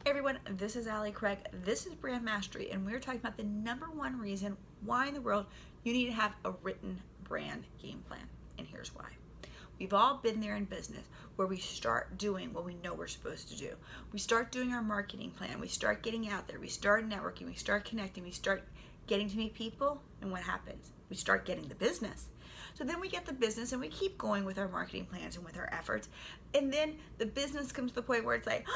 Hey everyone, this is Allie Craig. This is Brand Mastery, and we're talking about the number one reason why in the world you need to have a written brand game plan. And here's why. We've all been there in business where we start doing what we know we're supposed to do. We start doing our marketing plan. We start getting out there. We start networking. We start connecting. We start getting to meet people. And what happens? We start getting the business. So then we get the business and we keep going with our marketing plans and with our efforts. And then the business comes to the point where it's like,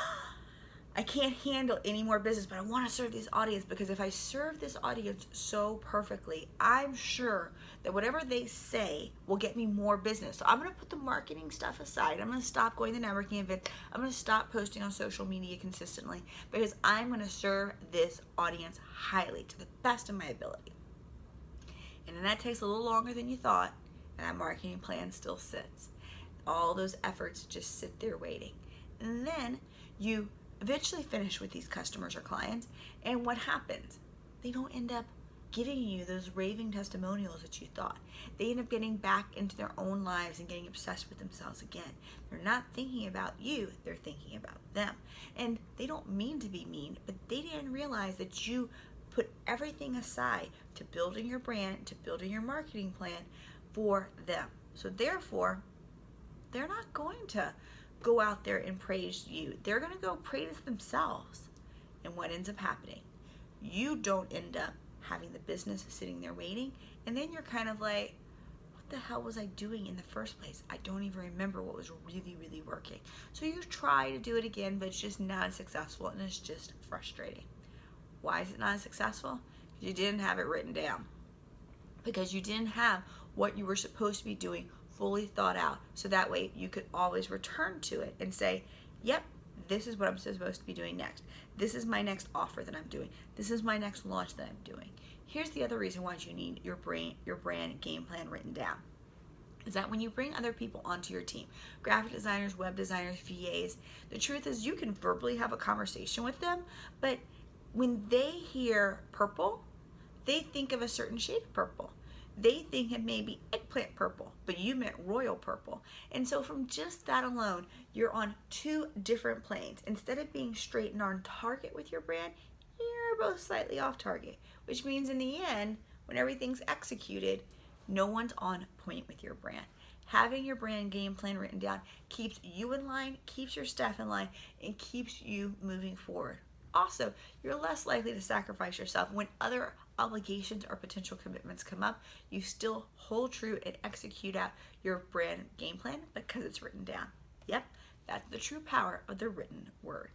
I can't handle any more business, but I want to serve this audience, because if I serve this audience so perfectly, I'm sure that whatever they say will get me more business. So I'm going to put the marketing stuff aside. I'm going to stop going to networking events. I'm going to stop posting on social media consistently, because I'm going to serve this audience highly to the best of my ability. And then that takes a little longer than you thought, and that marketing plan still sits. All those efforts just sit there waiting. And then you eventually finish with these customers or clients, and what happens? They don't end up giving you those raving testimonials that you thought. They end up getting back into their own lives and getting obsessed with themselves again. They're not thinking about you, they're thinking about them. And they don't mean to be mean, but they didn't realize that you put everything aside to building your brand, to building your marketing plan for them. So therefore, they're not going to go out there and praise you. They're going to go praise themselves. And what ends up happening? You don't end up having the business sitting there waiting, and then you're kind of like, what the hell was I doing in the first place? I don't even remember what was really working. So you try to do it again, but it's just not successful, and it's just frustrating. Why is it not successful? Because you didn't have it written down. Because you didn't have what you were supposed to be doing fully thought out, so that way you could always return to it and say, yep, this is what I'm supposed to be doing next. This is my next offer that I'm doing. This is my next launch that I'm doing. Here's the other reason why you need your brand game plan written down. Is that when you bring other people onto your team, graphic designers, web designers, VAs, the truth is you can verbally have a conversation with them, but when they hear purple, they think of a certain shade of purple. They think it may be eggplant purple, but you meant royal purple. And so from just that alone, you're on two different planes. Instead of being straight and on target with your brand, you're both slightly off target, which means in the end, when everything's executed, no one's on point with your brand. Having your brand game plan written down keeps you in line, keeps your staff in line, and keeps you moving forward. Also, you're less likely to sacrifice yourself when other obligations or potential commitments come up. You still hold true and execute out your brand game plan because it's written down. Yep, that's the true power of the written word.